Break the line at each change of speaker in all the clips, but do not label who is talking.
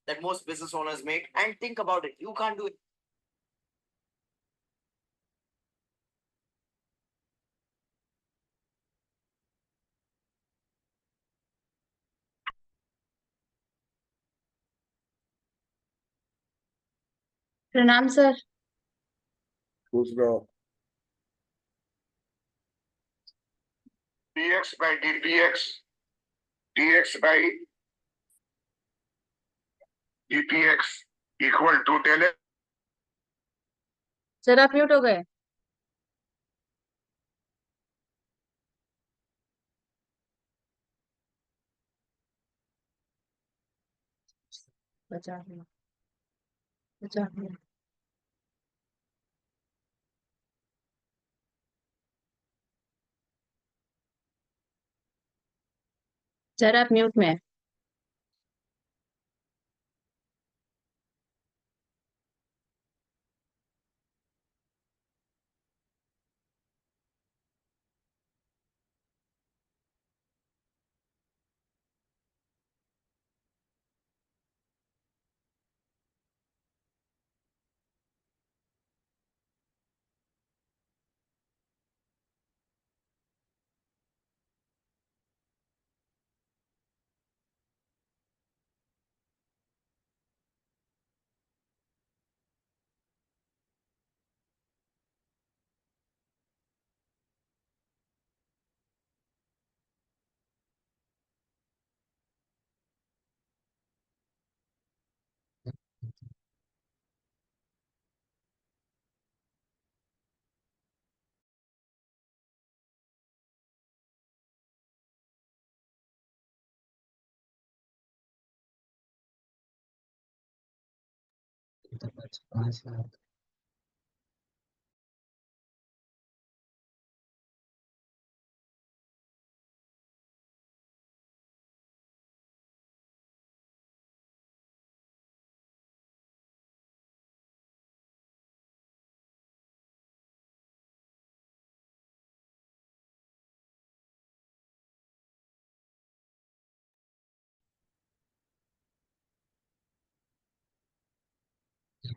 that most business owners make. And think about it, you can't do it.
प्रणाम sir.
खुश रहो। dx by dx by dpx equal to del
sir आप mute हो गए। बचा लिया, बचा लिया। सर आप म्यूट में हैं।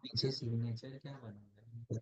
पीछे सिग्नेचर क्या बना?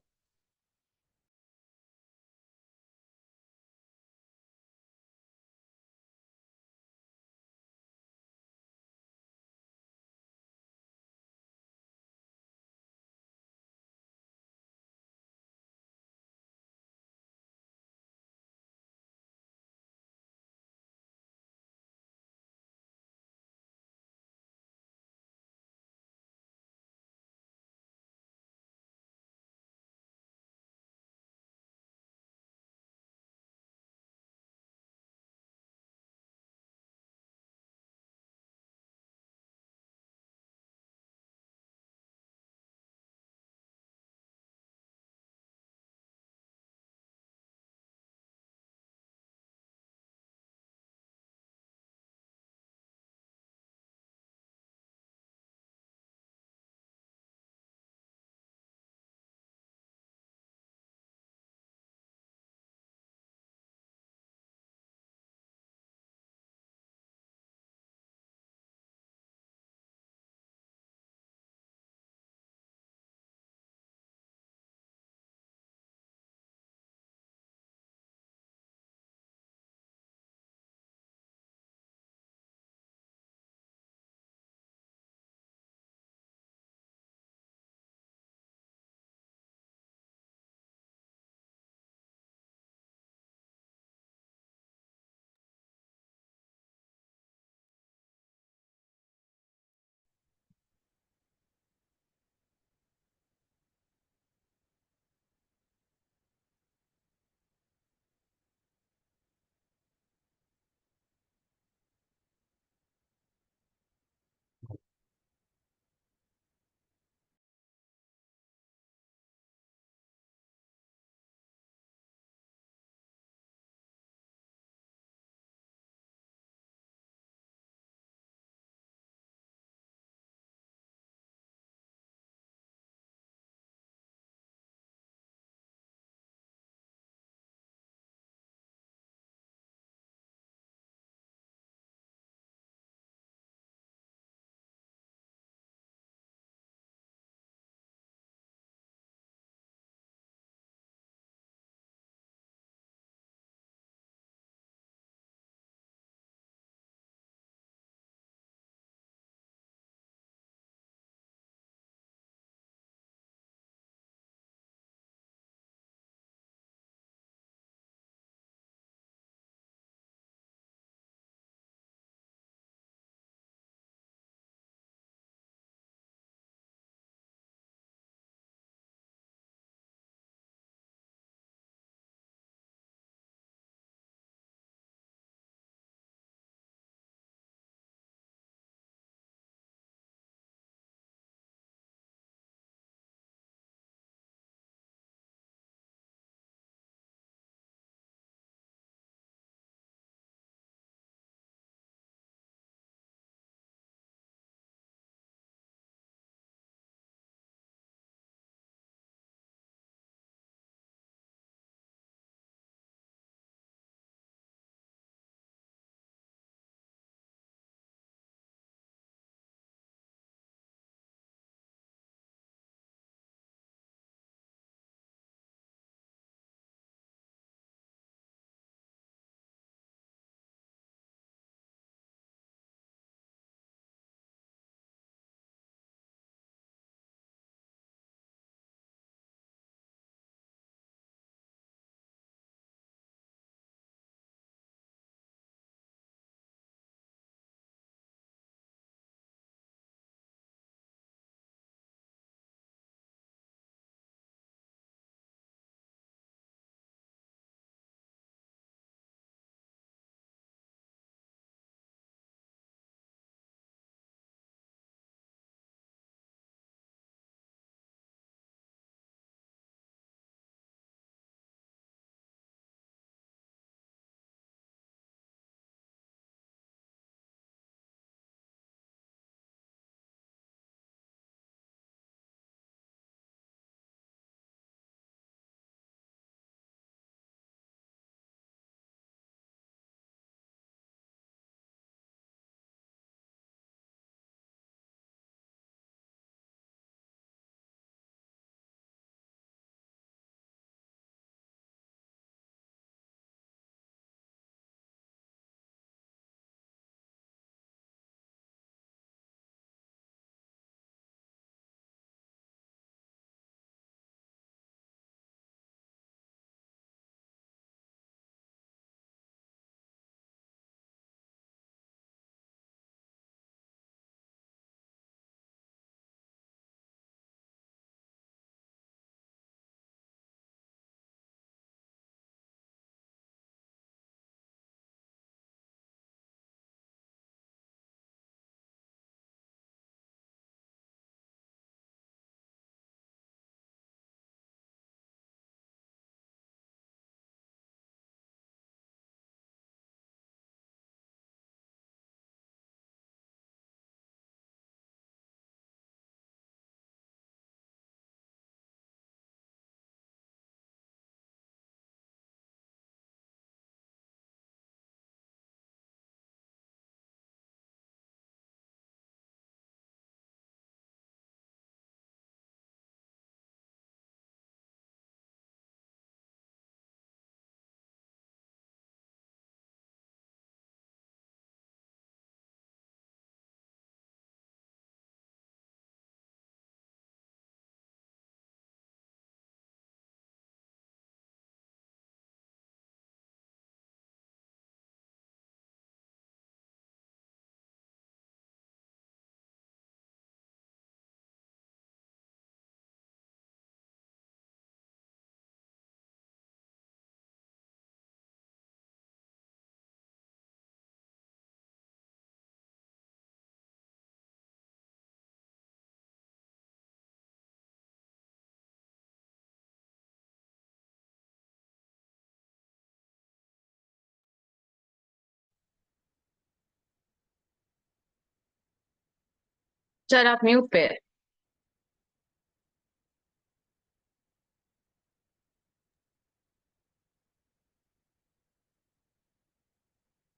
सर आप म्यूट पे है।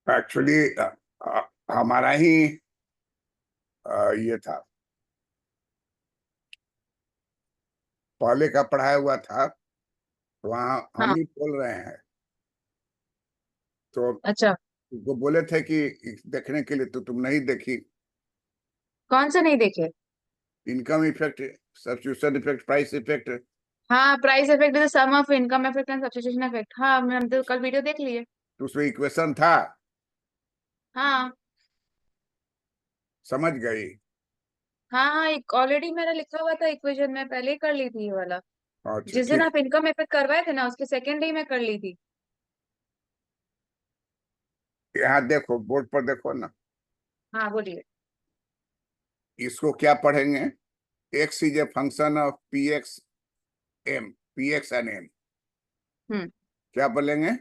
एक्चुअली हमारा ही ये था, पहले का पढ़ाया हुआ था, वहाँ हम
हाँ
ही बोल रहे हैं। तो
अच्छा,
वो बोले थे कि देखने के लिए, तो तुम नहीं देखी।
कौन सा नहीं देखे?
Income effect, substitution effect, price effect.
हाँ, price effect is the sum of income effect and substitution effect. हाँ, हम तो कल वीडियो देख लिए।
तो उसमें इक्वेशन था,
हाँ
समझ गई।
हाँ हाँ, ऑलरेडी मेरा लिखा हुआ था इक्वेशन में, पहले ही कर ली थी ये वाला।
अच्छा
जिस दिन
ठीक।
आप इनकम इफेक्ट करवाए थे ना, उसके सेकेंड डे में कर ली थी।
यहाँ देखो, बोर्ड पर देखो ना,
हाँ बोलिए।
इसको क्या पढ़ेंगे? X is a function of p x m, p x and m.
Hmm.
क्या बोलेंगे?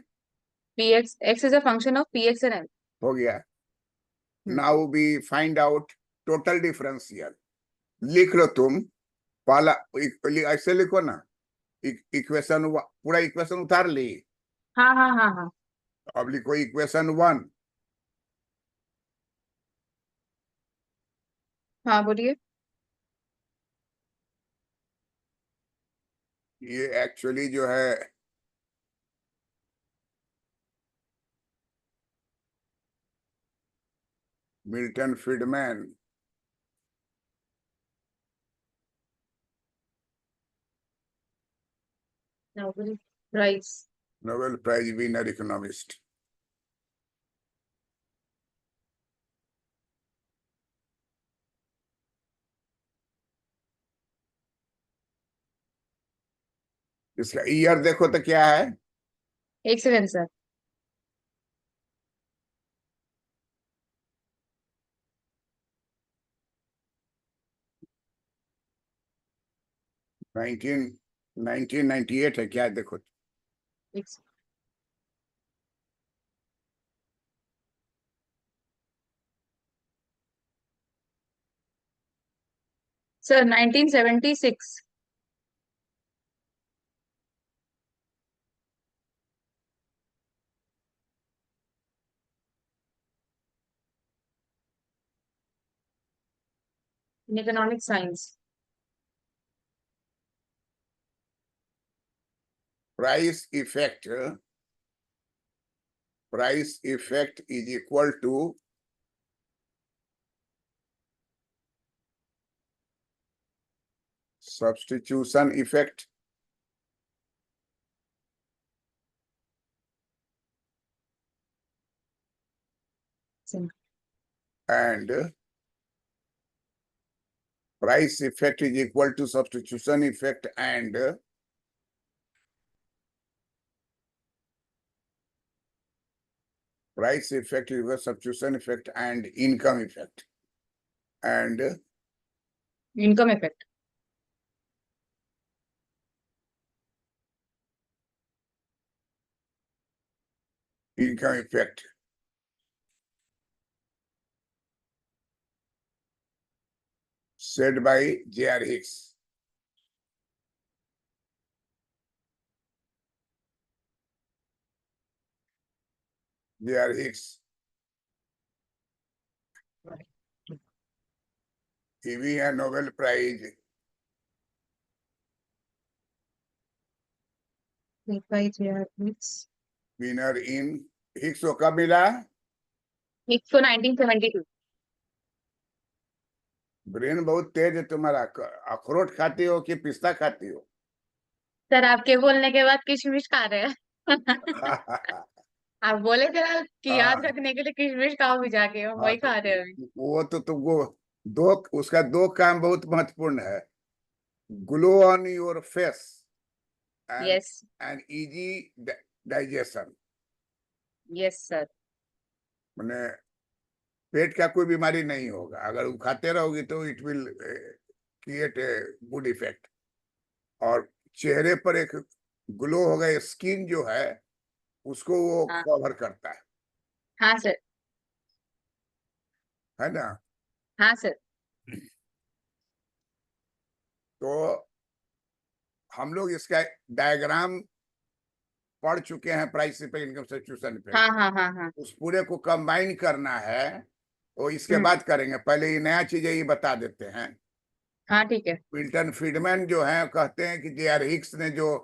P x is a function of p x and m.
हो गया। Now we find out total differential. लिख लो तुम, पहला ऐसे लिखो ना, इक्वेशन पूरा इक्वेशन उतार ली।
हाँ हाँ हाँ हाँ।
अब लिखो इक्वेशन 1।
हाँ बोलिए।
ये एक्चुअली जो है, Milton Friedman
price.
Nobel prize winner economist. इसका ईयर देखो तो क्या है?
एक सेकंड सर।
1998 है क्या? देखो,
एक sir 1976। In economic science.
Price effect, price effect is equal to substitution effect and price effect is equal to substitution effect and price effect is equal to substitution effect and income effect and
income effect.
income effect said by J.R. Hicks. J.R. Hicks, he भी है Nobel prize winner in. Hicks को कब मिला?
इसको 1972।
Brain बहुत तेज है तुम्हारा। अखरोट खाती हो कि पिस्ता खाती हो?
सर आपके बोलने के बाद किशमिश खा रहे हैं। आप बोले थे ना कि याद
हाँ,
रखने के लिए किशमिश खाओ भी जाके, हम
हाँ,
वही
तो
खा रहे हैं अभी।
वो तो तुमको दो, उसका दो काम बहुत महत्वपूर्ण है। Glow on your face and
yes.
and easy digestion।
Yes sir.
मैंने पेट का कोई बीमारी नहीं होगा अगर वो खाते रहोगी, तो it will create a good effect. और चेहरे पर एक ग्लो होगा, स्किन जो है उसको वो
हाँ
कवर करता
हाँ सर।
है ना?
हाँ सर।
तो हम लोग इसका डायग्राम पढ़ चुके हैं, price effect, income substitution effect.
हाँ हाँ हाँ हाँ
उस पूरे को कंबाइन करना है, वो इसके
हम्म।
बाद करेंगे। पहले ये नया चीज है, ये बता देते हैं।
हाँ ठीक है।
मिल्टन फ्रीडमैन जो है कहते हैं कि जे.आर. हिक्स ने जो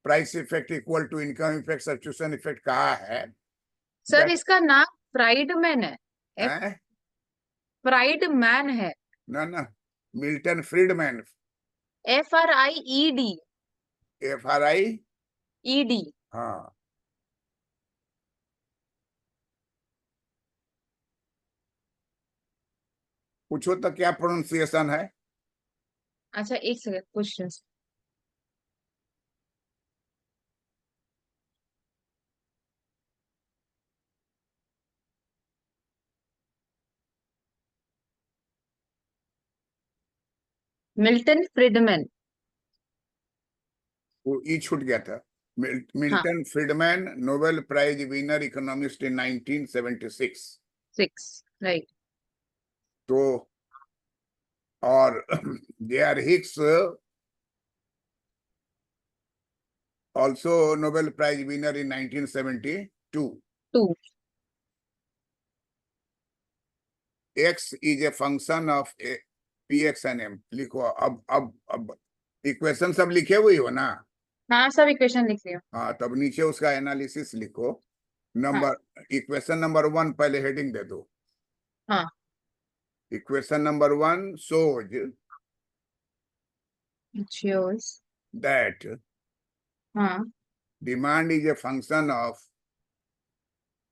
price effect equal to income effect substitution effect कहा है,
सर
that-
इसका नाम फ्राइडमैन है।
हैं?
फ्राइडमैन है।
ना ना, Milton Friedman,
FRIED।
FRI।
ED।
हाँ, पूछो तो क्या प्रोनाउंसिएशन है?
अच्छा एक सेकंड पूछ रहे हैं। Milton Friedman.
वो ई छूट गया था।
हाँ
Milton Friedman, Nobel prize winner economist in 1976।
6 right.
तो और J R. Hicks also Nobel Prize winner in 1972.
2।
X is a function of px and m। लिखो अब इक्वेशन सब लिखे हुई हो ना?
हाँ सब इक्वेशन लिख लिया।
हाँ, तब नीचे उसका एनालिसिस लिखो।
हाँ
नंबर इक्वेशन नंबर 1 पहले हेडिंग दे दो।
हाँ
equation number 1 shows
shows।
that
हाँ
demand is a function of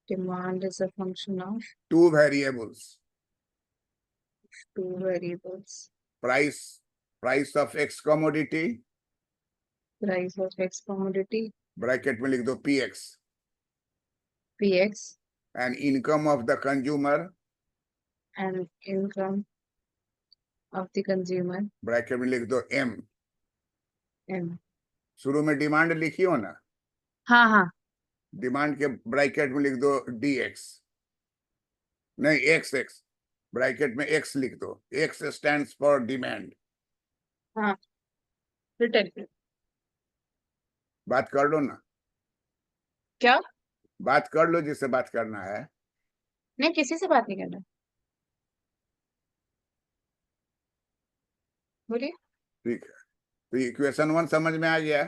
demand is a function of
two variables,
2 variables।
price of x commodity,
price of X commodity
bracket में लिख दो px,
PX
and income of the consumer,
and income of the consumer
bracket में लिख दो m।
M।
शुरू में demand लिखी हो ना,
हाँ हाँ
डिमांड के ब्रैकेट में लिख दो dx, नहीं x, ब्रैकेट में x लिख दो। x stands for demand.
हाँ रिटर्न।
बात कर लो ना,
क्या?
बात कर लो जिससे बात करना है।
नहीं किसी से बात नहीं करना। बोलिए।
ठीक है, तो इक्वेशन 1 समझ में आ गया।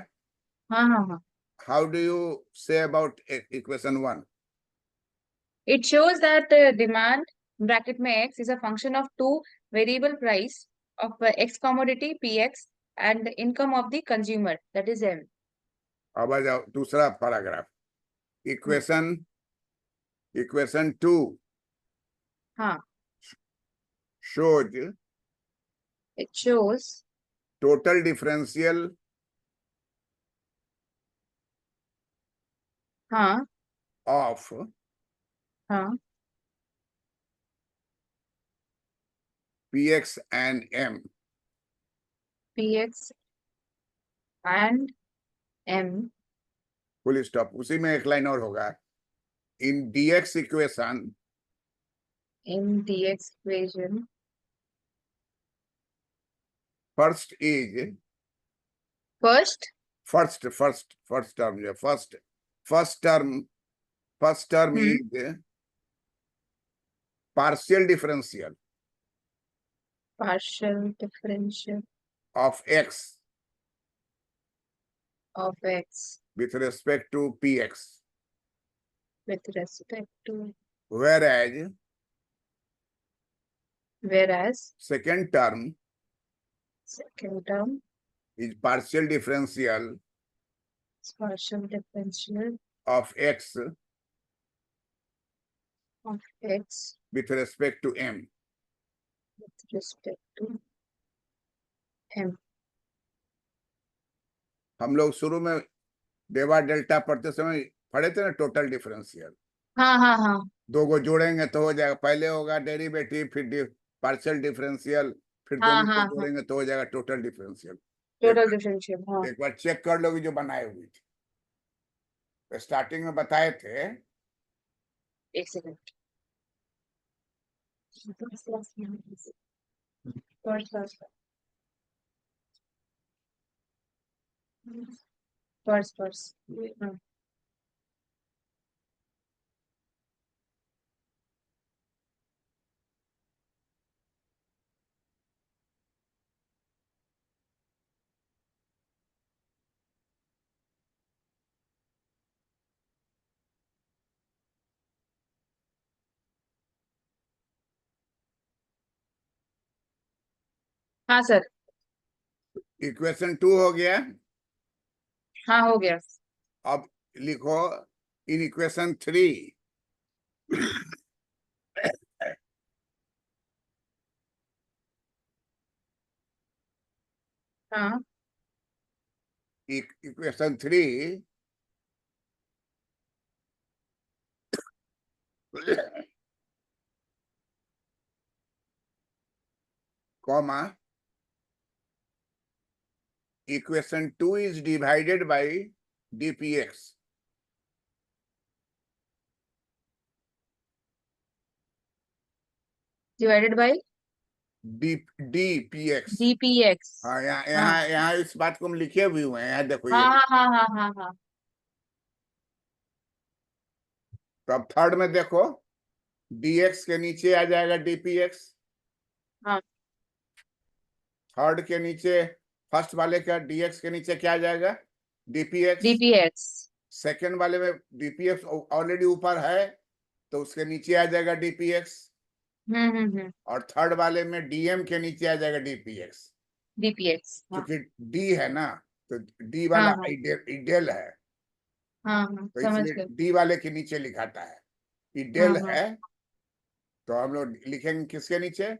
हाँ हाँ हाँ।
How do you say about equation 1?
It shows that demand bracket में X is a function of 2 variable price of X commodity PX and the income of the consumer that is M।
अब आ जाओ दूसरा paragraph. Equation 2
हाँ
shows
it shows
total differential
हाँ
of
हाँ
px and m।
PX and M।
Full stop. उसी में एक line और होगा। In dx equation
in DX equation
first is
first
first term जो first term
hmm
is partial differential
partial differential
of x
of X
with respect to px,
with respect to
whereas
second
second
term
is partial differential
is partial differential
of x
of X
with respect to m।
with respect to M।
हम लोग शुरू में डेवा delta पढ़ते समय पढ़े थे ना, total differential.
हाँ हाँ हाँ
दो को जोड़ेंगे तो हो जाएगा, पहले होगा डेरिवेटिव, फिर पार्शियल डिफरेंशियल, फिर
हाँ
दोनों को
हाँ हाँ
जोड़ेंगे तो हो जाएगा टोटल डिफरेंशियल।
Total differential. हाँ
एक बार चेक कर लोगे जो बनाए हुई थी, स्टार्टिंग में बताए थे।
एक सेकंड। पर्स हाँ हाँ सर।
इक्वेशन 2 हो गया।
हाँ हो गया।
अब लिखो इन इक्वेशन 3
हाँ
equation 3 comma equation 2 is divided by dpx.
Divided by
dpx.
dpx।
हाँ, यहाँ
हाँ
यहाँ यहाँ इस बात को हम लिखे भी हुए हैं, यहाँ देखो
हाँ
ये।
हाँ हाँ हाँ हाँ हाँ।
तो अब थर्ड में देखो dx के नीचे आ जाएगा dpx।
हाँ
थर्ड के नीचे फर्स्ट वाले का dx के नीचे क्या आ जाएगा dpx।
dpx।
सेकंड वाले में dpx ऑलरेडी ऊपर है तो उसके नीचे आ जाएगा dpx। और थर्ड वाले में dm के नीचे आ जाएगा dpx।
dpx। हाँ
क्योंकि d है ना, तो d
हाँ
वाला
हाँ
आइडेल है,
हाँ हाँ
तो
समझ
इसलिए
गए।
d वाले के नीचे लिखाता है।
हाँ
इडेल
हाँ
है तो हम लोग लिखेंगे किसके नीचे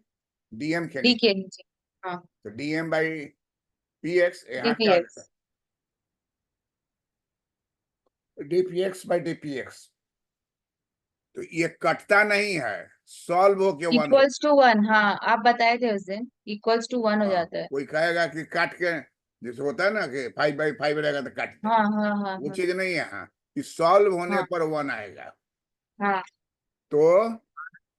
dm के
डी
नीचे।
के नीचे। हाँ
तो dm बाई px यहाँ क्या
dpx।
dpx by dpx। तो ये कटता नहीं है, सॉल्व हो के 1 हो।
Equals to 1। हाँ आप बताए थे उस दिन इक्वल्स टू 1 हो
हाँ,
जाता है।
कोई कहेगा कि काट के जैसे होता है ना कि 5/5 रहेगा तो काट दे,
हाँ हाँ हाँ
वो
हाँ
चीज नहीं है। यहाँ इस सॉल्व होने
हाँ
पर 1 आएगा।
हाँ।
तो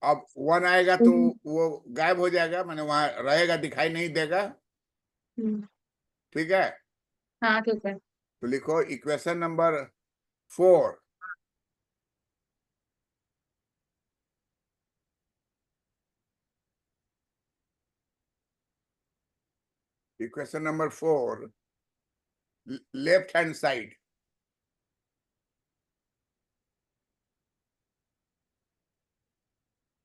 अब 1 आएगा तो
हम्म,
वो गायब हो जाएगा, माने वहां रहेगा, दिखाई नहीं देगा।
हम्म,
ठीक है,
हाँ ठीक है।
तो लिखो equation number 4। Equation number 4 left hand side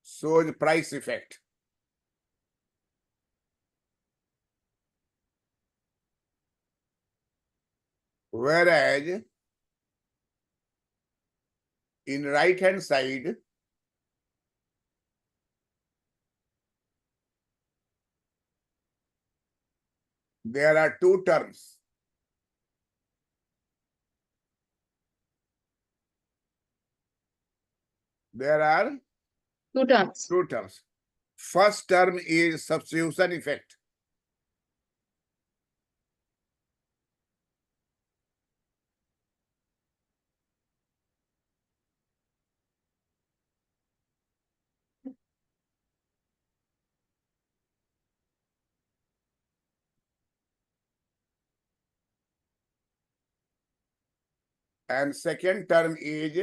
shows price effect. Whereas in right hand side there are two terms. There are
two terms.
two terms. First term is substitution effect. And second term is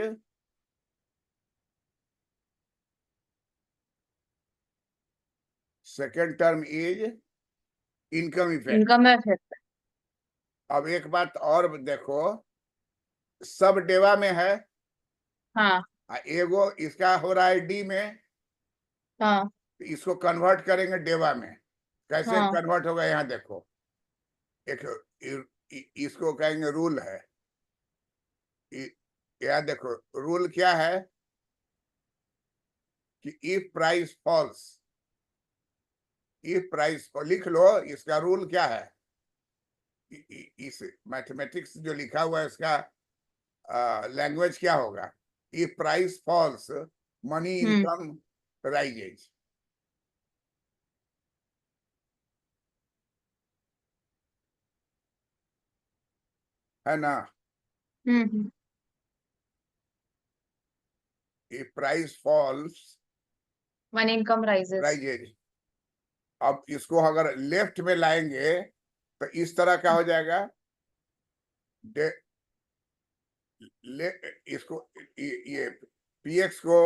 income effect.
Income effect.
अब एक बात और देखो, सब डेवा में है,
हाँ
एगो इसका हो रहा है डी में,
हाँ
इसको कन्वर्ट करेंगे डेवा में। कैसे
हाँ
कन्वर्ट होगा यहाँ देखो, एक इसको कहेंगे रूल है। यहाँ देखो रूल क्या है कि इफ प्राइस लिख लो, इसका रूल क्या है। इस मैथमेटिक्स जो लिखा हुआ है इसका लैंग्वेज क्या होगा। If price falls money income rises. है ना।
Hmm.
If price falls
one income rises.
Rises. अब इसको अगर लेफ्ट में लाएंगे तो इस तरह का हो जाएगा डे ले इसको ये पीएक्स को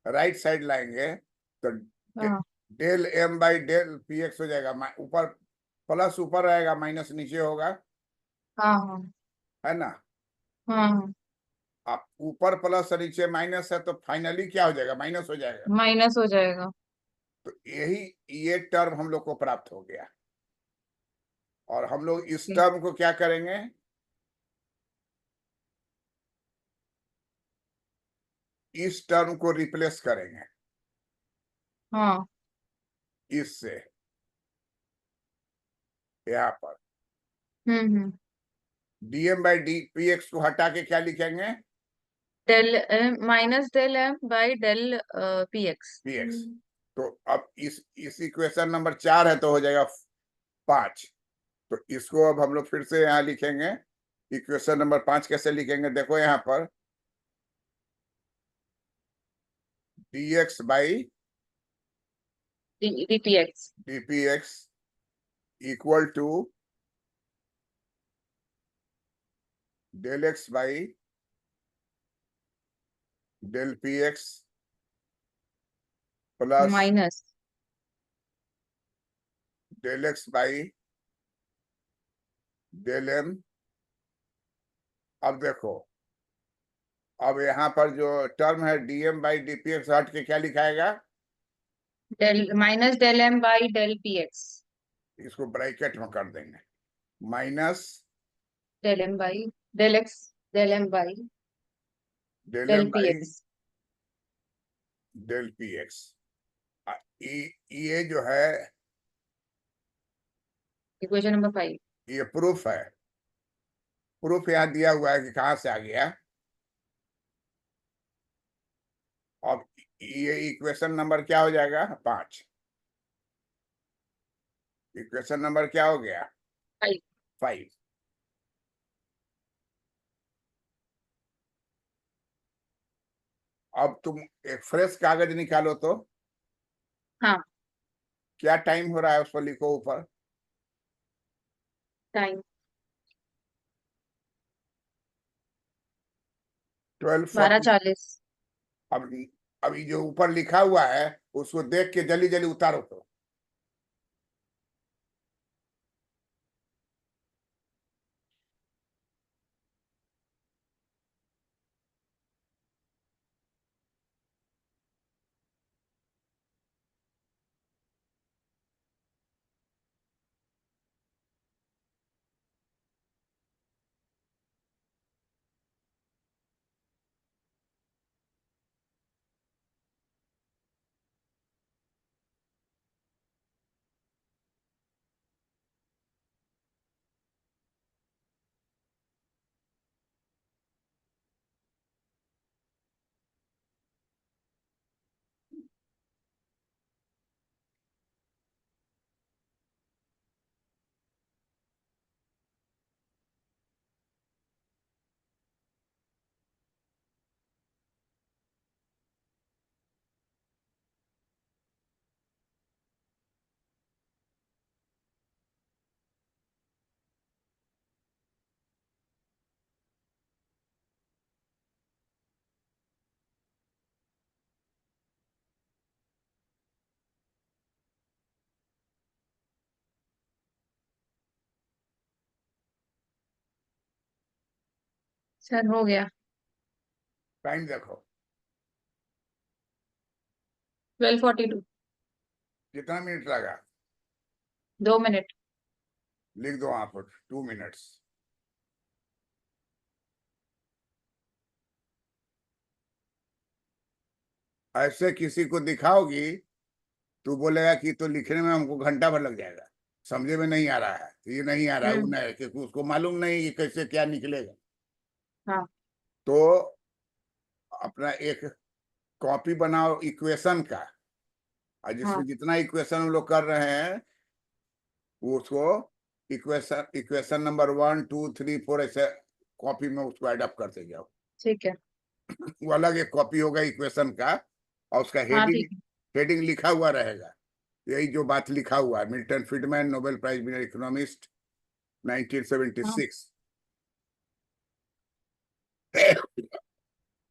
राइट साइड लाएंगे तो
हाँ
del M by del PX हो जाएगा। ऊपर प्लस ऊपर रहेगा, माइनस नीचे होगा,
हाँ हाँ
है ना।
हाँ हाँ,
अब ऊपर प्लस और नीचे माइनस है तो फाइनली क्या हो जाएगा, माइनस हो जाएगा।
माइनस हो जाएगा।
तो ये टर्म हम लोग को प्राप्त हो गया, और हम लोग इस
ठीक।
टर्म को क्या करेंगे, इस टर्म को रिप्लेस करेंगे
हाँ
इससे, यहाँ पर
हम्म,
dm by D P x को हटा के क्या लिखेंगे,
del minus del M by del P x.
P x. तो अब इस इक्वेशन नंबर 4 है तो हो जाएगा 5। तो इसको अब हम लोग फिर से यहाँ लिखेंगे। इक्वेशन नंबर 5 कैसे लिखेंगे, देखो यहाँ पर dx by
D P X
dpx equal to del X by del P X plus
minus
del X by del M. अब देखो, अब यहाँ पर जो टर्म है डीएम बाई डीपीएक्स हट के क्या लिखाएगा,
del minus del M by del P x.
इसको ब्रैकेट में कर देंगे, minus
del M by del x del M by
del
del
m
p
by
x.
Del P x. ये जो है
इक्वेशन नंबर 5।
ये प्रूफ है, प्रूफ यहाँ दिया हुआ है कि कहाँ से आ गया। अब ये इक्वेशन नंबर क्या हो जाएगा, 5। इक्वेशन नंबर क्या हो गया,
5।
5। अब तुम एक फ्रेश कागज निकालो तो
हाँ
क्या टाइम हो रहा है उस पर लिखो ऊपर,
टाइम
12:40।
12:40।
अब अभी जो ऊपर लिखा हुआ है उसको देख के जल्दी जल्दी उतारो तो।
सर हो गया।
टाइम देखो
12:42।
कितना मिनट लगा,
2 मिनट।
लिख दो वहां पर 2 मिनट्स। ऐसे किसी को दिखाओगी तो बोलेगा कि तो लिखने में हमको घंटा भर लग जाएगा, समझे में नहीं आ रहा है, ये नहीं आ रहा है, वो नहीं है, क्योंकि उसको मालूम नहीं कि कैसे क्या निकलेगा।
हाँ
तो अपना एक कॉपी बनाओ इक्वेशन का, और
हाँ
जिसमें जितना इक्वेशन हम लोग कर रहे हैं वो उसको इक्वेशन नंबर 1 2 3 4 ऐसे कॉपी में उसको एडअप करते जाओ।
ठीक है।
वो अलग एक कॉपी होगा इक्वेशन का, और उसका
हाँ
हेडिंग
ठीक है।
हेडिंग लिखा हुआ रहेगा, यही जो बात लिखा हुआ है, Milton Friedman Nobel prize winner economist 1976.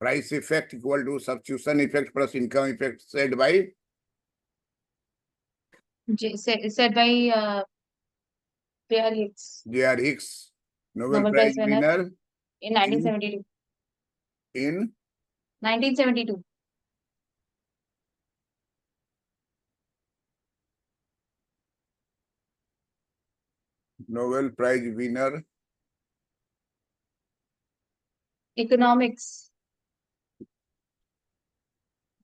Price effect equal to substitution effect plus income effect said by
Said by Pierre Hicks,
J.R. Hicks, Nobel
Nobel
Prize
Prize winner
winner
in 1972.
in
1972.
Nobel Prize winner
Economics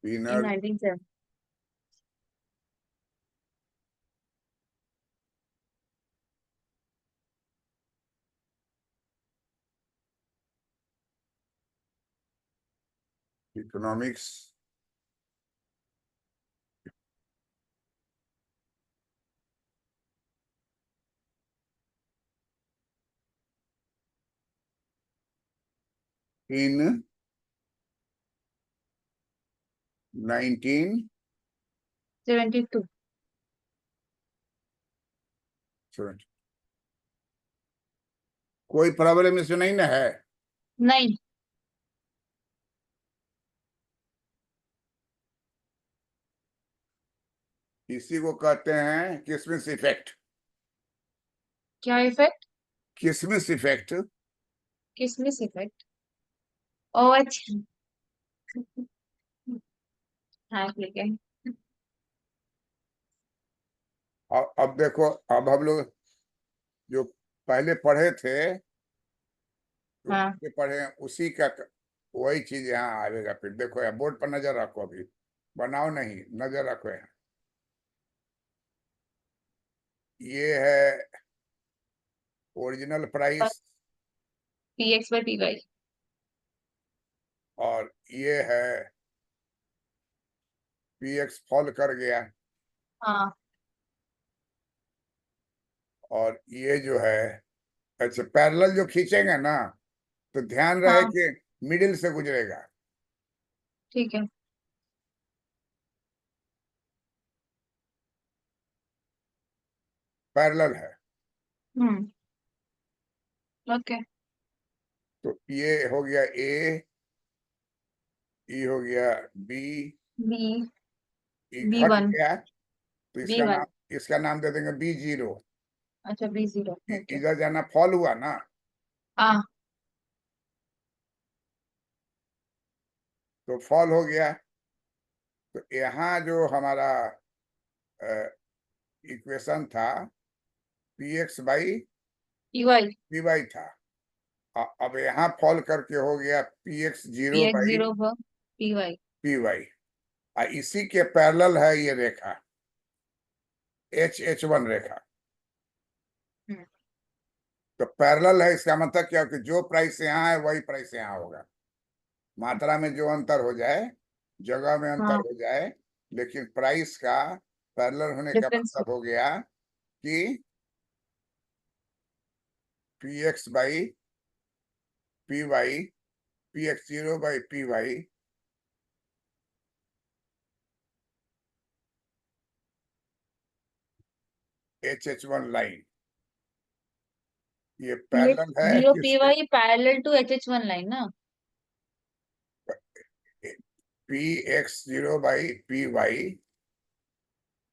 in
winner
1970.
economics in 1970.
72.
कोई problem इसमें नहीं ना है?
नहीं,
इसी को कहते हैं किसमिस इफेक्ट।
क्या इफेक्ट?
किसमिस इफेक्ट।
किसमिस इफेक्ट। ओ अच्छा, हाँ ठीक है।
अब देखो, अब हम लोग जो पहले पढ़े थे, जो
हाँ
पहले पढ़े हैं, उसी का वही चीज यहाँ आएगा। फिर देखो, यहाँ बोर्ड पर नजर रखो, अभी बनाओ नहीं, नजर रखो यहाँ। ये है original price
PX by PY.
और ये है पीएक्स फॉल कर गया,
हाँ
और ये जो है, अच्छा पैरेलल जो खींचेंगे ना, तो ध्यान रहे
हाँ
कि मिडिल से गुजरेगा।
ठीक है।
पैरेलल है,
ओके।
तो ये हो गया ए, ई हो गया बी,
बी,
ई
बी
घट
वन,
गया, तो
बी वन।
इसका नाम दे देंगे B0।
अच्छा B0, ओके।
इधर जाना फॉल हुआ ना,
हाँ
तो फॉल हो गया। तो यहाँ जो हमारा इक्वेशन था, px बाई
पीवाई,
py था। अब यहाँ फॉल करके हो गया px0
पीएक्स
बाई
0 पर पीवाई।
py। इसी के पैरेलल है ये रेखा, H1 रेखा।
हम्म।
तो पैरेलल है, इसका मतलब क्या कि जो प्राइस यहाँ है वही प्राइस यहाँ होगा। मात्रा में जो अंतर हो जाए, जगह में अंतर
हाँ
हो जाए, लेकिन प्राइस का पैरेलल होने का
डिफरेंस।
मतलब हो गया कि px by py, px0 by py H1 line, ये पैरेलल है
जीरो
किसके?
PY parallel to HH1 line ना।
px0 बाई py,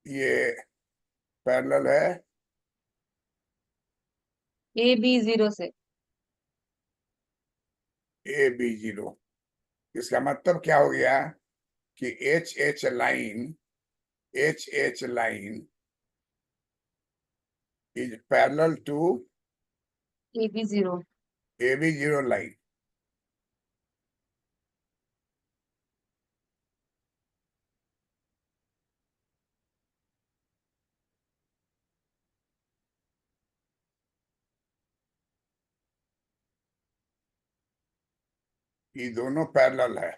ये पैरेलल है
AB0 से।
AB0। इसका मतलब क्या हो गया कि HH line is parallel to
AB0।
AB0 line. ये दोनों पैरेलल है,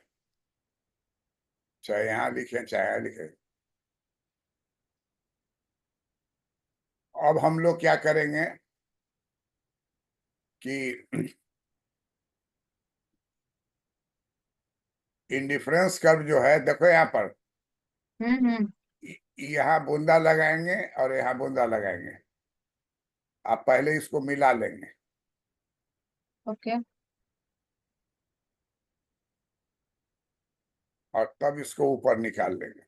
चाहे यहाँ लिखे चाहे यहाँ लिखे। अब हम लोग क्या करेंगे कि इंडिफरेंस कर्व जो है, देखो यहाँ पर,
हम्म।
यहाँ बूंदा लगाएंगे और यहाँ बूंदा लगाएंगे। आप पहले इसको मिला लेंगे,
ओके।
और तब इसको ऊपर निकाल लेंगे।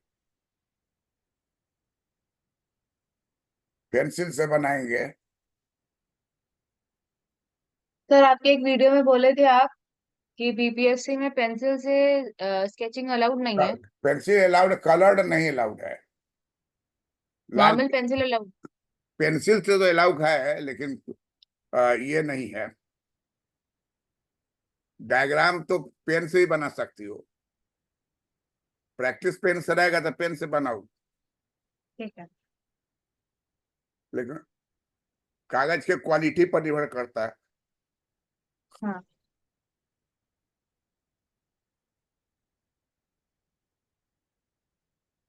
पेंसिल से बनाएंगे।
सर आपके एक वीडियो में बोले थे आप कि बीपीएससी में पेंसिल से स्केचिंग अलाउड नहीं है,
पेंसिल अलाउड, कलर्ड नहीं अलाउड है। लाल
नॉर्मल पेंसिल अलाउड।
पेंसिल से तो अलाउड है, लेकिन ये नहीं है। डायग्राम तो पेन से ही बना सकती हो, प्रैक्टिस पेन से रहेगा तो पेन से बनाओ,
ठीक है।
लेकिन कागज के क्वालिटी पर निर्भर करता है।
हाँ।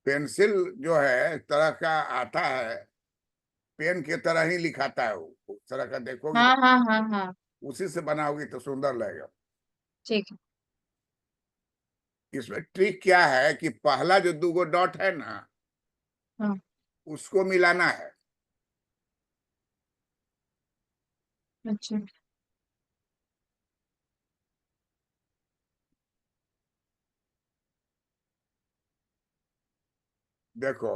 पेंसिल जो है एक तरह का आता है, पेन की तरह ही लिखाता है वो, उस तरह का देखोगे
हाँ
तो
हाँ हाँ हाँ।
उसी से बनाओगे तो सुंदर लगेगा।
ठीक है।
इसमें ट्रिक क्या है कि पहला जो 2 डॉट है ना,
हाँ।
उसको मिलाना है।
अच्छा।
देखो,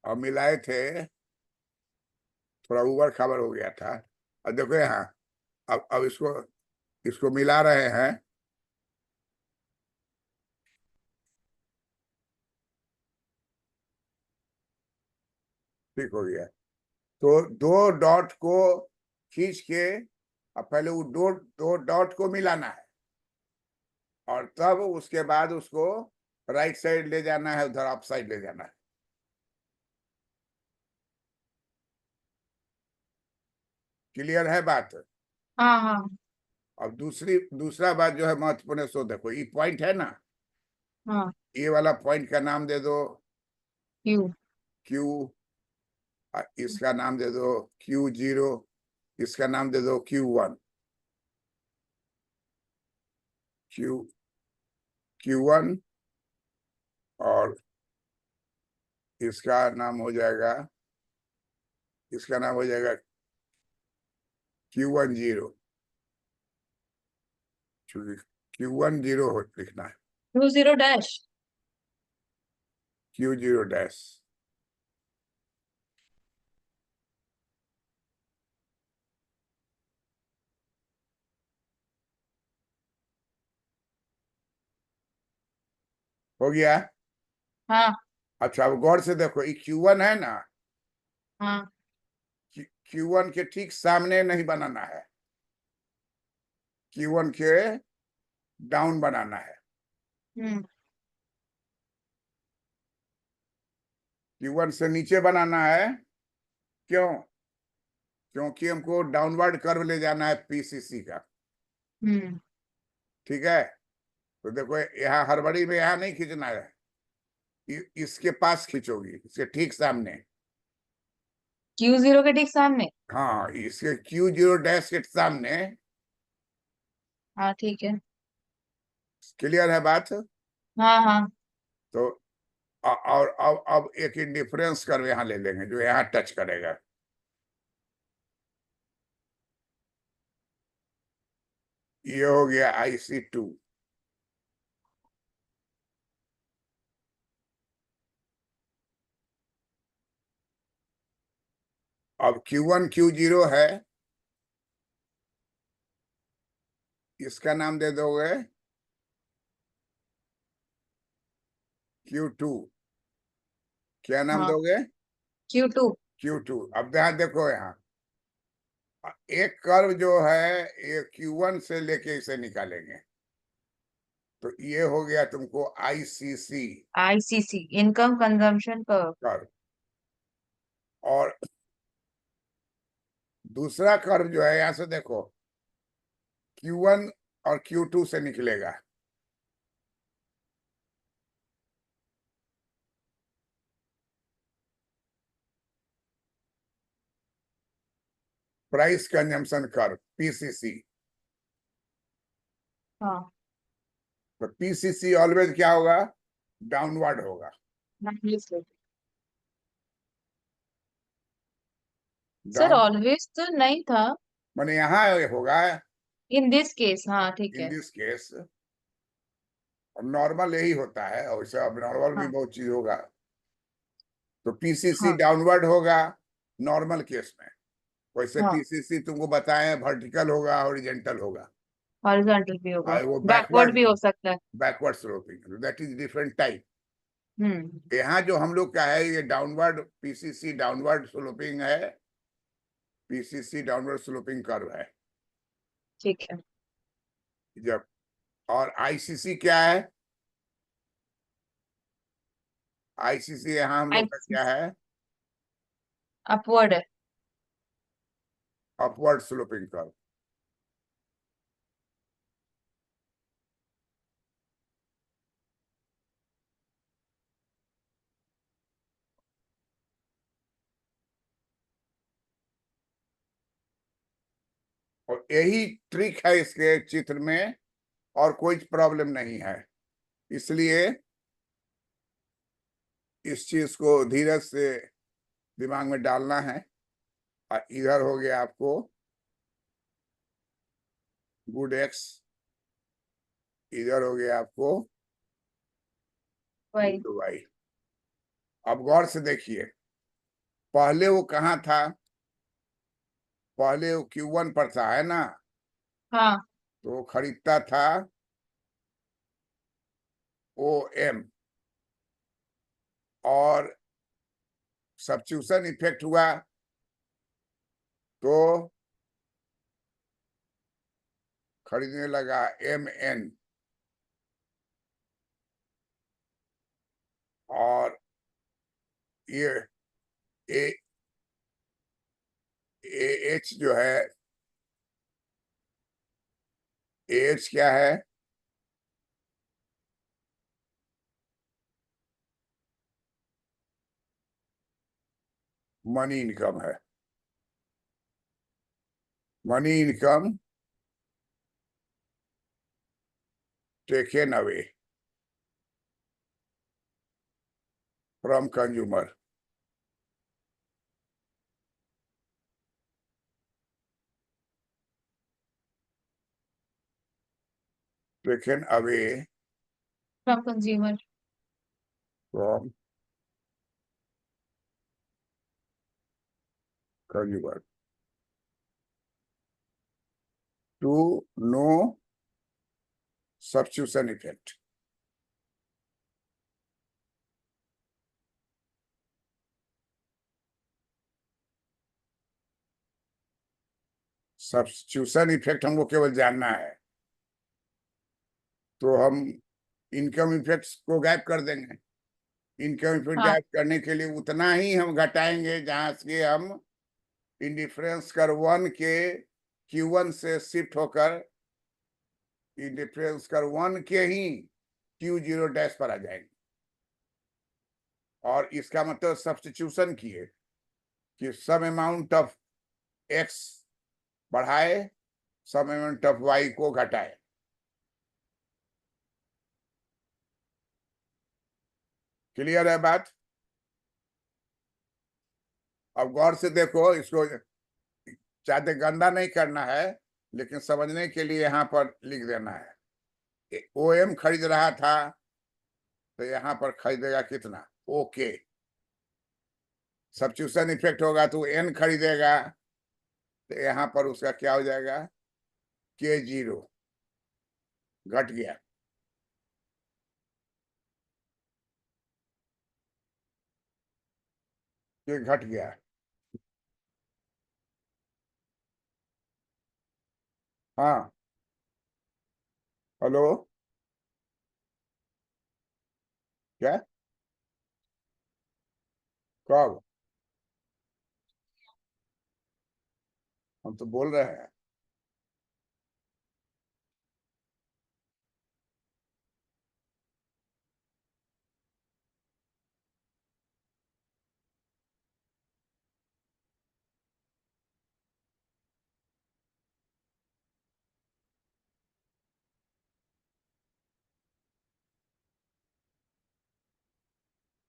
अब मिलाए थे, थोड़ा उबड़ खाबड़ हो गया था। अब देखो यहाँ, अब इसको इसको मिला रहे हैं। ठीक हो गया। तो 2 डॉट को खींच के, अब पहले वो दो दो डॉट को मिलाना है, और तब उसके बाद उसको राइट साइड ले जाना है, उधर अप साइड ले जाना है। क्लियर है बात?
हाँ हाँ
अब दूसरा बात जो है महत्वपूर्ण है, सो देखो ये पॉइंट है ना,
हाँ।
ये वाला पॉइंट का नाम दे दो
क्यू।
क्यू, इसका नाम दे दो Q0, इसका नाम दे दो Q1। Q1, और इसका नाम हो जाएगा, इसका नाम हो जाएगा Q10, Q10 लिखना है,
to zero dash.
Q0 dash. हो गया?
हाँ
अच्छा, अब गौर से देखो, ये Q1 है ना,
हाँ।
Q1 के ठीक सामने नहीं बनाना है, Q1 के डाउन बनाना है।
हम्म।
Q1 से नीचे बनाना है। क्यों? क्योंकि हमको डाउनवर्ड कर्व ले जाना है पीसीसी का।
हम्म।
ठीक है, तो देखो यहाँ हड़बड़ी में यहाँ नहीं खींचना है, इसके पास खींचोगी, इसके ठीक सामने।
क्यू जीरो के ठीक सामने।
हाँ, इसके Q0 डैश के सामने।
हाँ ठीक है।
क्लियर है बात?
हाँ हाँ।
तो और अब एक इंडिफरेंस कर्व यहाँ ले लेंगे जो यहाँ टच करेगा। ये हो गया IC2। अब Q1 Q0 है, इसका नाम दे दोगे Q2। क्या नाम
हाँ।
दोगे?
Q2।
Q2। अब यहाँ देखो, यहाँ एक कर्व जो है ये Q1 से लेके इसे निकालेंगे, तो ये हो गया तुमको ICC
ICC income consumption curve.
Curve. और दूसरा कर्व जो है, यहाँ से देखो, Q1 और Q2 से निकलेगा। Price consumption curve, PCC।
हाँ।
तो PCC ऑलवेज क्या होगा? डाउनवर्ड होगा।
सर
डाउन
ऑलवेज तो नहीं था।
माने यहाँ होगा
इन दिस केस, हाँ ठीक
इन
है।
This case. नॉर्मल यही होता है, और वैसे अब नॉर्मल भी
हाँ
बहुत चीज होगा। तो पीसीसी
हाँ
डाउनवर्ड होगा नॉर्मल केस में, वैसे
हाँ,
पीसीसी तुमको बताएं वर्टिकल होगा हॉरिजॉन्टल होगा,
हॉरिजॉन्टल भी होगा,
और वो
बैकवर्ड भी हो सकता है।
Backward sloping, that is different type.
Hmm.
यहाँ जो हम लोग का है ये डाउनवर्ड पीसीसी डाउनवर्ड स्लोपिंग है, पीसीसी डाउनवर्ड स्लोपिंग कर्व है।
ठीक है।
जब और आईसीसी क्या है, आईसीसी यहाँ हम लोग का क्या है,
अपवर्ड है।
Upward sloping curve. और यही ट्रिक है इसके चित्र में, और कोई प्रॉब्लम नहीं है। इसलिए इस चीज को धीरज से दिमाग में डालना है। और इधर हो गया आपको गुड एक्स, इधर हो गया आपको
वही।
Good why. अब गौर से देखिए, पहले वो कहाँ था, पहले वो Q1 पर था, है ना।
हाँ
तो वो खरीदता था OM, और सब्स्टिट्यूशन इफेक्ट हुआ तो खरीदने लगा MN, और ये ए AH जो है, AH क्या है, मनी इनकम है, money income taken away from consumer. Taken away
from consumer.
From consumer to know substitution effect. Substitution effect हमको केवल जानना है, तो हम इनकम इफेक्ट्स को गायब कर देंगे। इनकम इफेक्ट
हाँ
गायब करने के लिए उतना ही हम घटाएंगे जहां से हम इंडिफरेंस कर 1 के Q1 से शिफ्ट होकर इंडिफरेंस कर 1 के ही Q0 डैश पर आ जाएंगे। और इसका मतलब सब्स्टिट्यूशन किए कि सम अमाउंट ऑफ एक्स बढ़ाए, सम अमाउंट ऑफ वाई को घटाए। क्लियर है बात। अब गौर से देखो, इसको ज्यादा गंदा नहीं करना है, लेकिन समझने के लिए यहाँ पर लिख देना है। OM खरीद रहा था तो यहाँ पर खरीदेगा कितना, ओके। सब्स्टिट्यूशन इफेक्ट होगा तो N खरीदेगा, तो यहाँ पर उसका क्या हो जाएगा, K0 घट गया। ये घट गया। हाँ, हेलो, क्या, कब, हम तो बोल रहे हैं।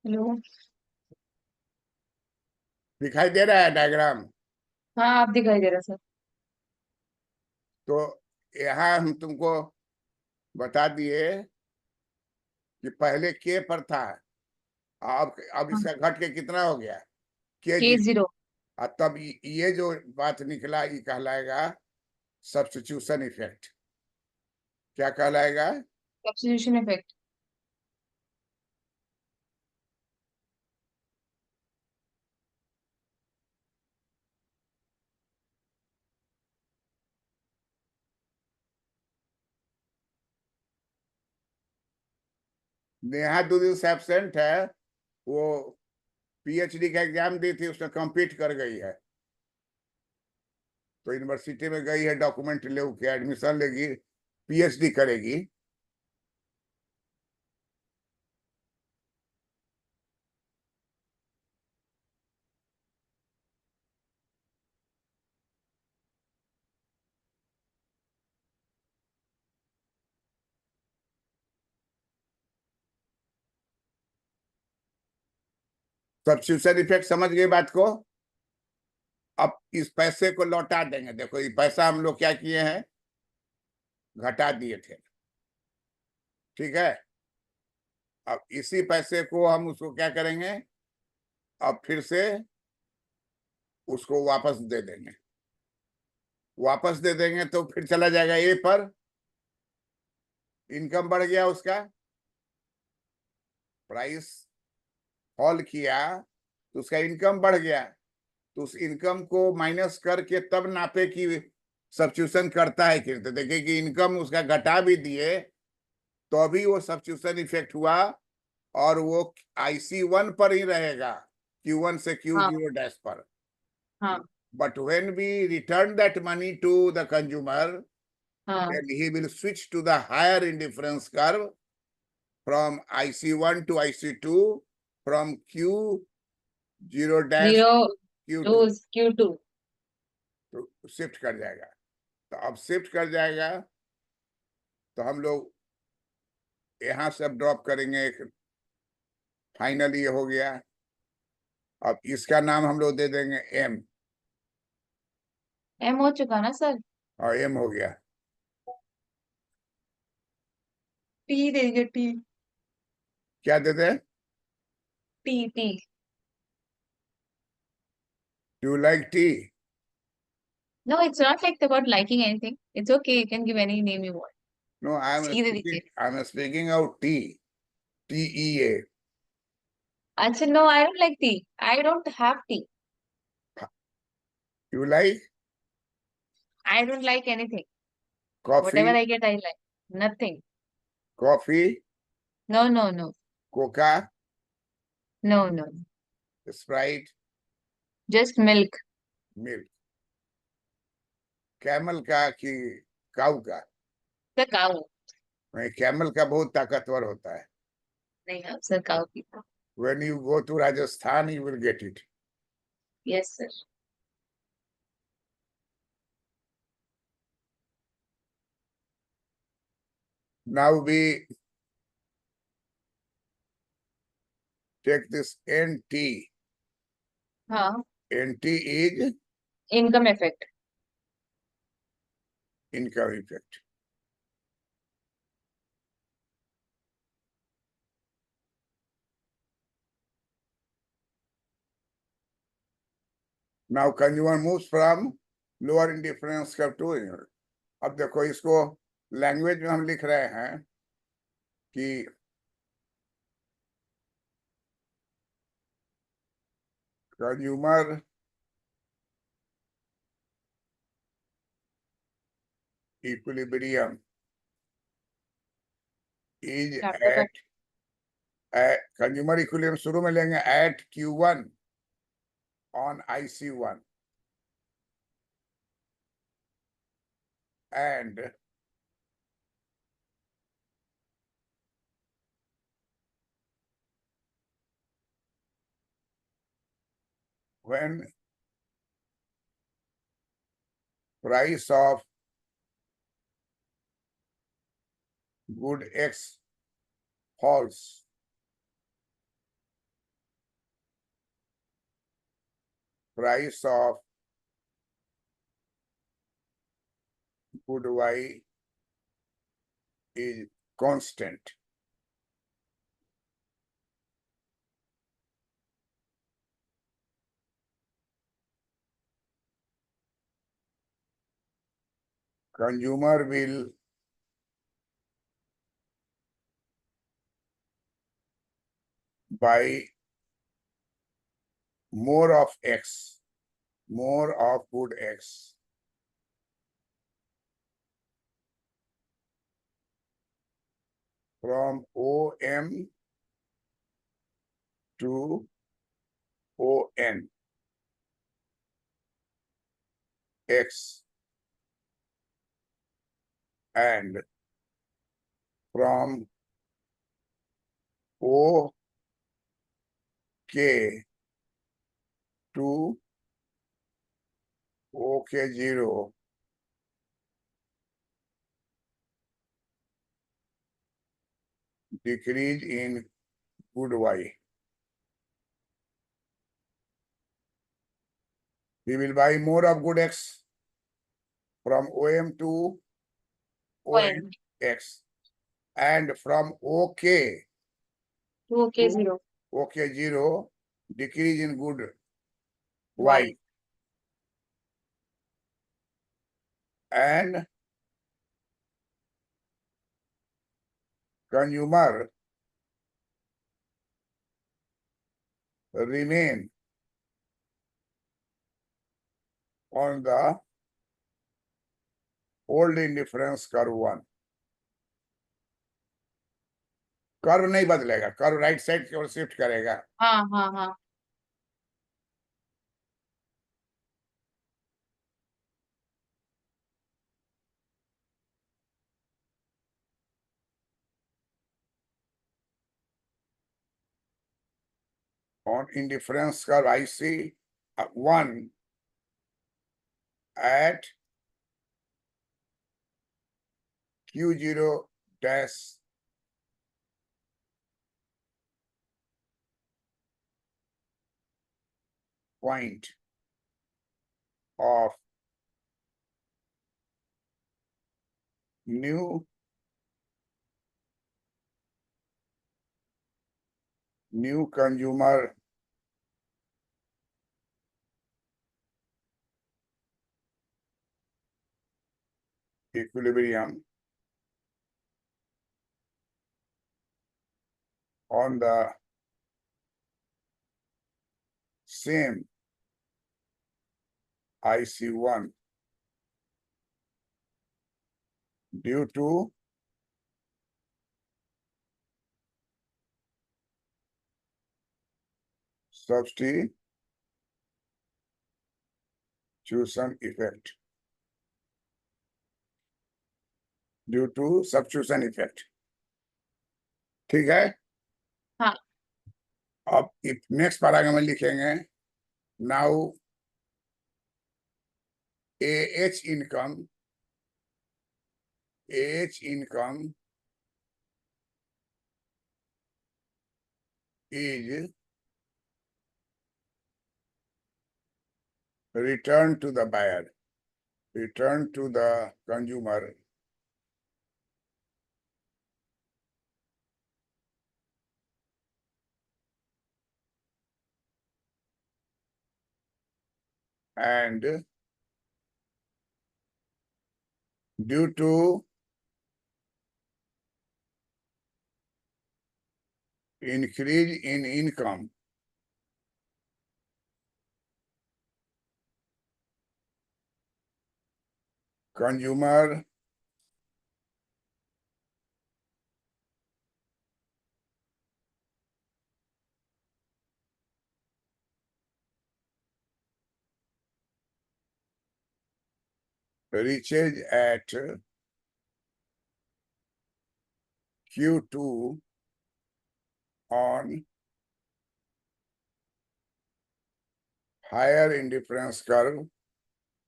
हेलो।
दिखाई दे रहा है डायग्राम।
हाँ आप दिखाई दे रहा सर।
तो यहाँ हम तुमको बता दिए कि पहले के पर था, अब
हाँ,
इसका घट के कितना हो गया, के
के
जीरो।
जीरो।
और तब ये जो बात निकला ये कहलाएगा सब्स्टिट्यूशन इफेक्ट। क्या कहलाएगा?
Substitution effect.
नेहा 2 दिन से एब्सेंट है, वो पीएचडी का एग्जाम दी थी, उसने कंप्लीट कर गई है, तो यूनिवर्सिटी में गई है, डॉक्यूमेंट ले के एडमिशन लेगी, पीएचडी करेगी। सब्स्टिट्यूशन इफेक्ट समझ गए बात को? अब इस पैसे को लौटा देंगे। देखो ये पैसा हम लोग क्या किए हैं, घटा दिए थे, ठीक है। अब इसी पैसे को हम उसको क्या करेंगे, अब फिर से उसको वापस दे देंगे। वापस दे देंगे तो फिर चला जाएगा ए पर, इनकम बढ़ गया, उसका प्राइस फॉल किया तो उसका इनकम बढ़ गया, तो उस इनकम को माइनस करके तब नापे कि सब्स्टिट्यूशन करता है कि नहीं। तो देखिए कि इनकम उसका घटा भी दिए तो अभी वो सब्स्टिट्यूशन इफेक्ट हुआ, और वो IC1 पर ही रहेगा, Q1 से
हाँ
Q0 डैश पर।
हाँ
But when we return that money to the consumer,
हाँ।
then he will switch to the higher indifference curve from IC1 to IC2, from Q0 dash
zero to
Q2,
Q2।
तो shift कर जाएगा। तो अब shift कर जाएगा तो हम लोग यहाँ से अब ड्रॉप करेंगे, फाइनल ये हो गया। अब इसका नाम हम लोग दे देंगे M,
एम हो चुका ना सर।
और M हो गया।
टी दे दीजिए टी।
क्या देते हैं?
T T.
Do you like tea?
No, it's not like about liking anything. It's okay. You can give any name you want.
No,
tea दे दीजिए।
I'm speaking of tea. TEA.
अच्छा, no, I don't like tea. I don't have tea.
You like
I don't like anything. Whatever
coffee,
I get, I like. Nothing.
coffee,
No, no, no.
coca,
No, no.
Sprite,
Just milk.
milk. Camel का कि काऊ का?
The cow.
नहीं, camel का बहुत ताकतवर होता है।
नहीं, आप सर cow पीता।
When you go to Rajasthan, you will get it.
Yes, sir.
Now we take this NT.
हाँ,
NT is
income effect.
income effect. Now consumer moves from lower indifference curve to inner. अब देखो इसको language में हम लिख रहे हैं कि consumer equilibrium is
Chapter
at consumer equilibrium शुरू में लेंगे at Q1 on IC1 and when price of good X falls, price of good Y is constant. Consumer will buy more of X, more of good X. From OM to ON X, and from OK to OK0 decrease in good Y. We will buy more of good X from OM to ON X, and from OK
Okay,
to
zero.
OK0 decrease in good
Y.
Y. And consumer remain on the old indifference curve 1. Curve नहीं बदलेगा, curve right side की ओर shift करेगा.
हाँ हाँ हाँ.
On indifference curve, I see 1 at Q0 dash point of new consumer equilibrium on the same IC1 due to substitution effect. Due to substitution effect. ठीक है.
हाँ.
अब नेक्स्ट पैराग्राफ में लिखेंगे now AH income is returned to the buyer, returned to the consumer and due to increase in income, consumer reaches at Q2 on higher indifference curve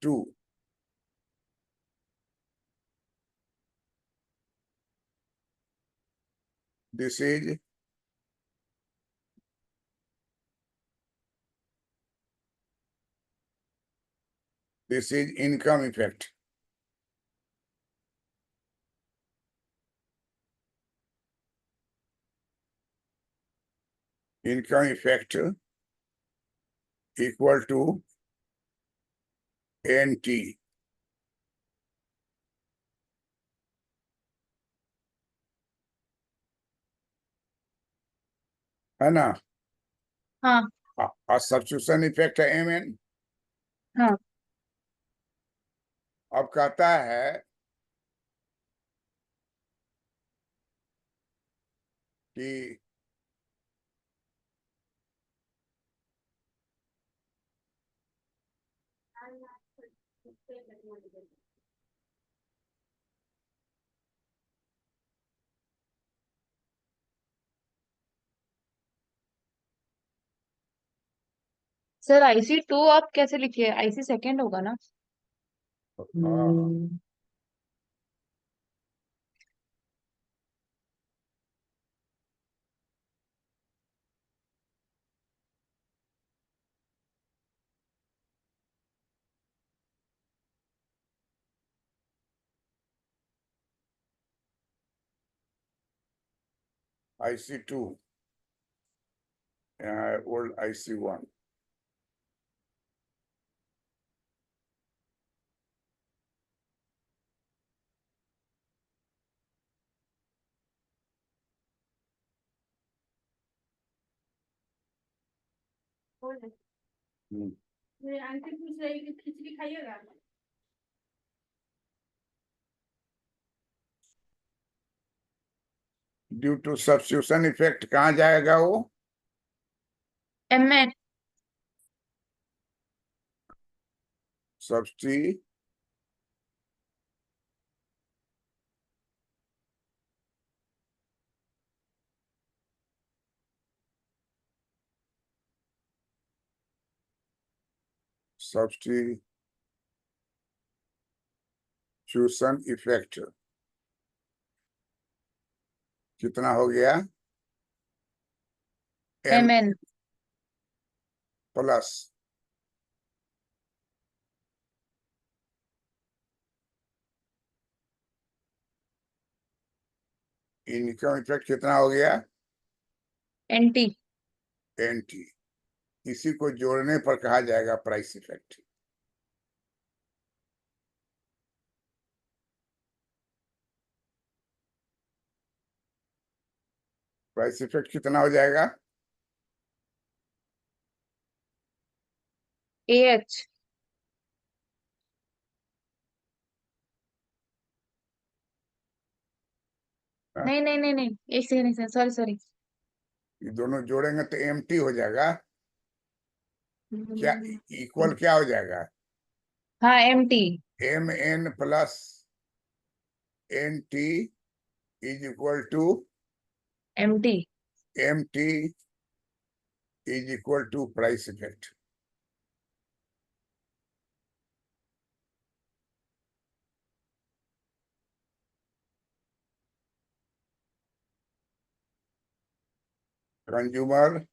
2. This is income effect. income effect equal to NT. है ना?
हाँ
और substitution effect है MN।
हाँ
अब कहता है कि
सर IC2 आप कैसे लिखिए, IC सेकंड होगा ना?
हाँ, IC2 ओल्ड IC1।
आंटी पूछ रही कि खिचड़ी खाइएगा?
ड्यू टू सब्स्टिट्यूशन इफेक्ट कहाँ जाएगा वो?
MN।
सब्स्टिट्यूशन इफेक्ट कितना हो गया? M
MN।
Plus income effect कितना हो गया?
NT।
NT। इसी को जोड़ने पर कहा जाएगा प्राइस इफेक्ट। प्राइस इफेक्ट कितना हो जाएगा?
AH।
हाँ।
नहीं नहीं नहीं नहीं, एक सेकंड, सॉरी सॉरी।
ये दोनों जोड़ेंगे तो MT हो जाएगा। क्या इक्वल क्या हो जाएगा?
हाँ MT।
MN plus NT is equal to
MT।
MT is equal to price effect. Consumer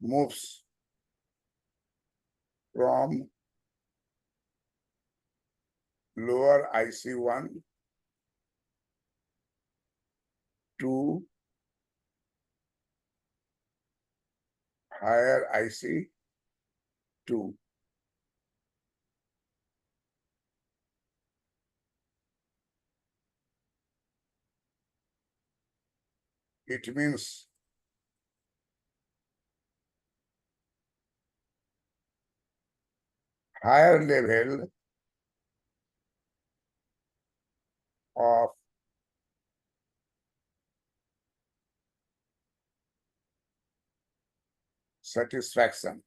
moves from lower IC1 to higher IC2. It means higher level of satisfaction.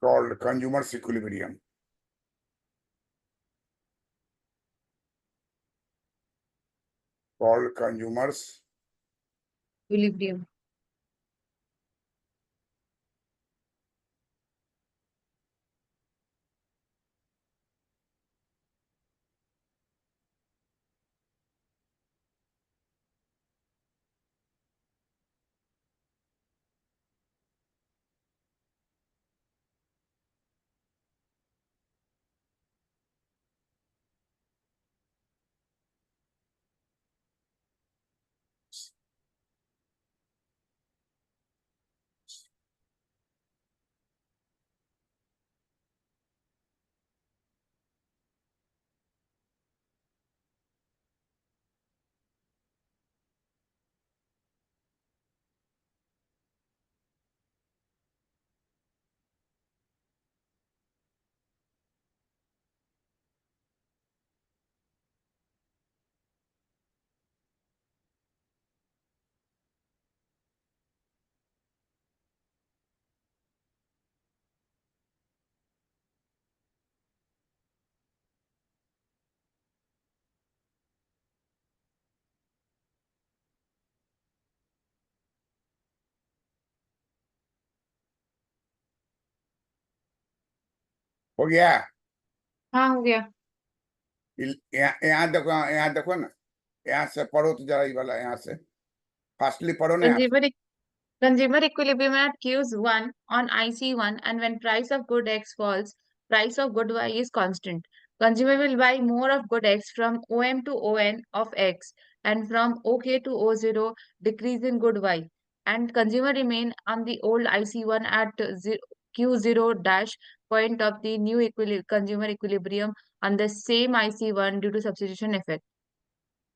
Called consumer's equilibrium. Called consumer's
equilibrium.
हो गया?
हाँ हो गया।
यहाँ देखो ना, यहाँ से पढ़ो तो जरा ये वाला, यहाँ से फास्टली पढ़ो ना यहाँ से।
Consumer equilibrium at Q1 on IC1, and when price of good X falls, price of good Y is constant. Consumer will buy more of good X from OM to ON of X, and from OK to O0 decrease in good Y. And consumer remain on the old IC1 at Q0 dash point of the new consumer equilibrium on the same IC1 due to substitution effect.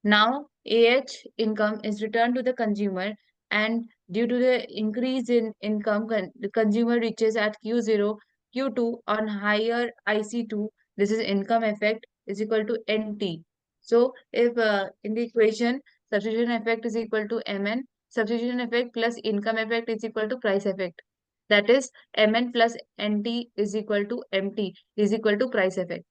Now, AH income is returned to the consumer, and due to the increase in income, the consumer reaches at Q0, Q2 on higher IC2. This is income effect is equal to NT. So, if in the equation, substitution effect is equal to MN, substitution effect plus income effect is equal to price effect. That is, MN plus NT is equal to MT is equal to price effect.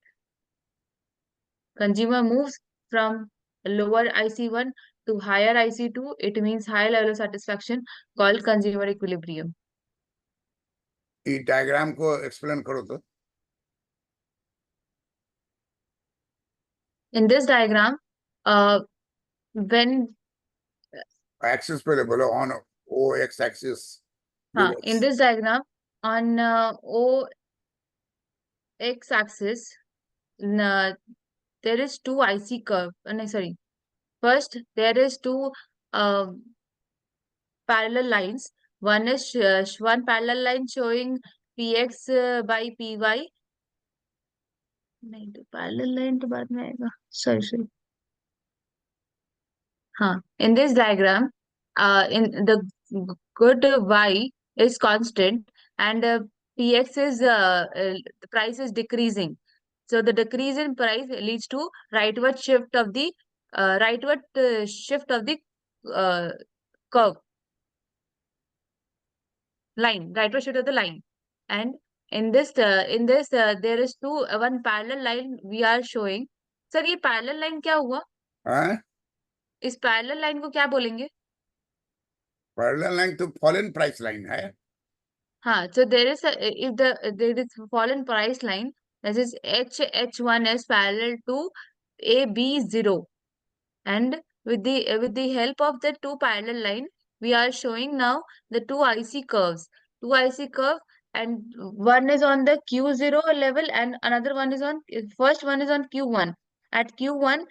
Consumer moves from lower IC1 to higher IC2. It means higher level of satisfaction called consumer equilibrium.
ये diagram को explain करो तो।
In this diagram, when
axis पहले बोलो, on O X axis.
in this diagram on O x axis, there is two IC curve. No, sorry. First, there is two uh, parallel lines. One is one parallel line showing px by py. नहीं तो parallel line तो बाद में आएगा, sorry. हाँ, in this diagram, in the good y is constant, and px is the price is decreasing. So the decrease in price leads to rightward shift of the uh, curve line, rightward shift of the line. And in this there is one parallel line we are showing. Sir ये parallel line क्या हुआ?
हाँ,
इस parallel line को क्या बोलेंगे?
Parallel line तो fallen price line है।
हाँ, so there is there is fallen price line, that is H1 is parallel to AB0, and with the help of the two parallel line, we are showing now the two IC curves, and one is on the Q0 level, and another one is on first one is on Q1. At Q1,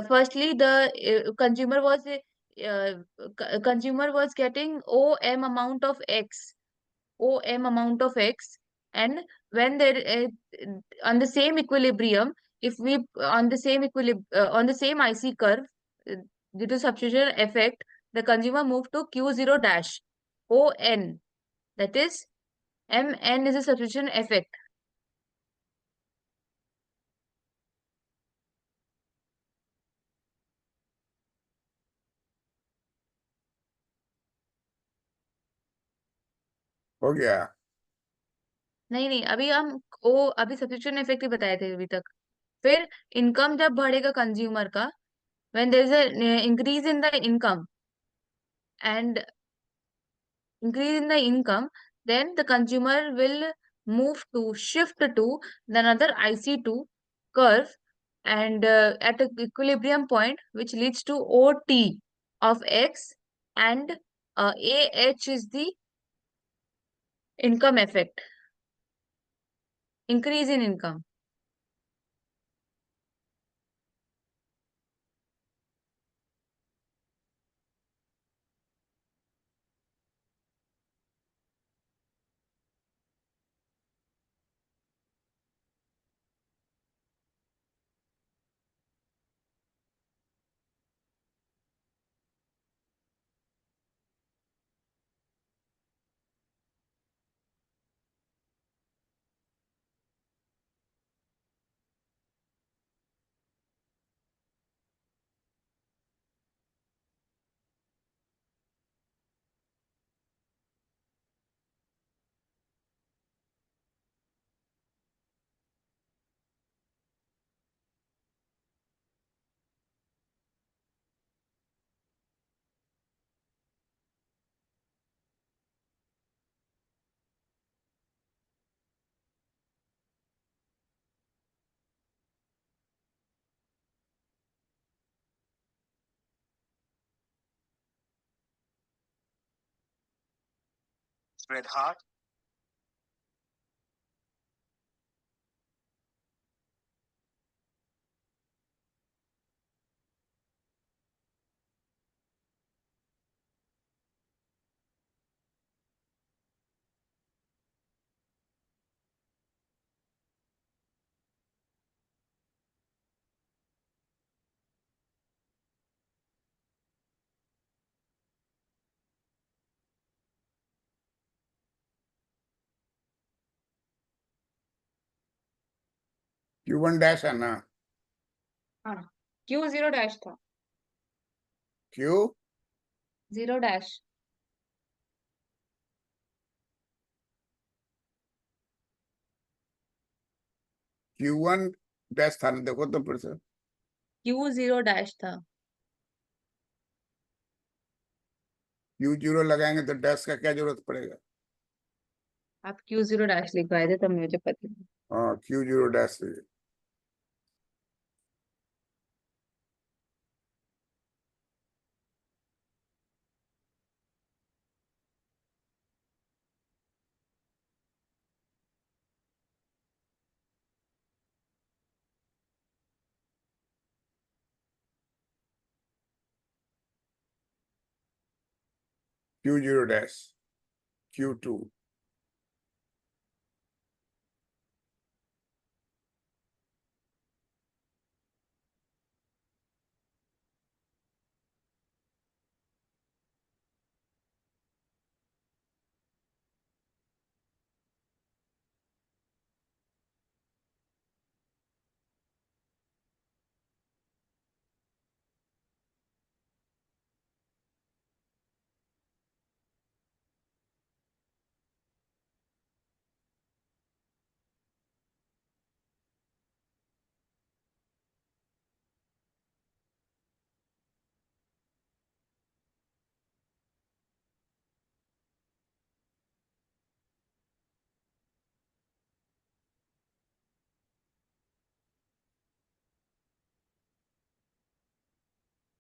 firstly the consumer was getting OM amount of X, and when there on the same equilibrium, if we on the same IC curve, uh, due to substitution effect, the consumer moved to Q0 dash ON, that is MN is a substitution effect.
हो गया?
नहीं, अभी substitution effect ही बताए थे अभी तक। फिर income जब बढ़ेगा कंज्यूमर का, when there is a increase in the income and increase in the income, then the consumer will shift to the another IC2 curve, and at a equilibrium point which leads to OT of X, and AH is the income effect, increase in income.
Red Heart.
Q1 dash है ना?
हाँ, Q zero dash था,
Q
zero dash.
Q1 dash था ना, देखो तो फिर से।
Q जीरो डैश था।
Q0 लगाएंगे तो डैश का क्या जरूरत पड़ेगा?
आप Q जीरो डैश लिखवाए थे तब मुझे पता नहीं।
हाँ, Q0 dash. Q0 dash, Q2।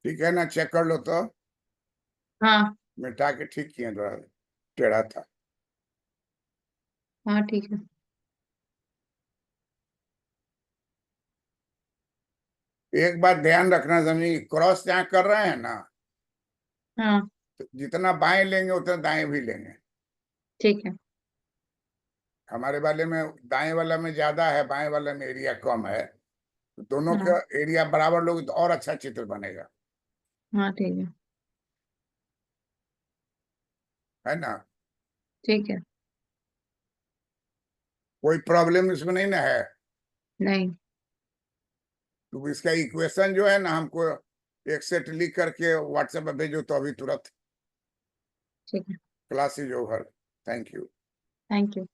ठीक है ना, चेक कर लो तो।
हाँ
मिटा के ठीक किए, थोड़ा टेढ़ा था।
हाँ ठीक है।
एक बात ध्यान रखना, समझी, क्रॉस जहाँ कर रहे हैं ना,
हाँ
तो जितना बाएं लेंगे उतना दाएं भी लेंगे।
ठीक है।
हमारे वाले में दाएं वाला में ज्यादा है, बाएं वाला में एरिया कम है, तो दोनों
हाँ
का एरिया बराबर लोगे तो और अच्छा चित्र बनेगा,
हाँ ठीक है।
है ना?
ठीक है।
कोई प्रॉब्लम इसमें नहीं ना है?
नहीं।
तो इसका इक्वेशन जो है ना, हमको एक सेट लिख करके व्हाट्सएप पे भेजो तो अभी तुरंत।
ठीक है।
Class is over. Thank you.
Thank you.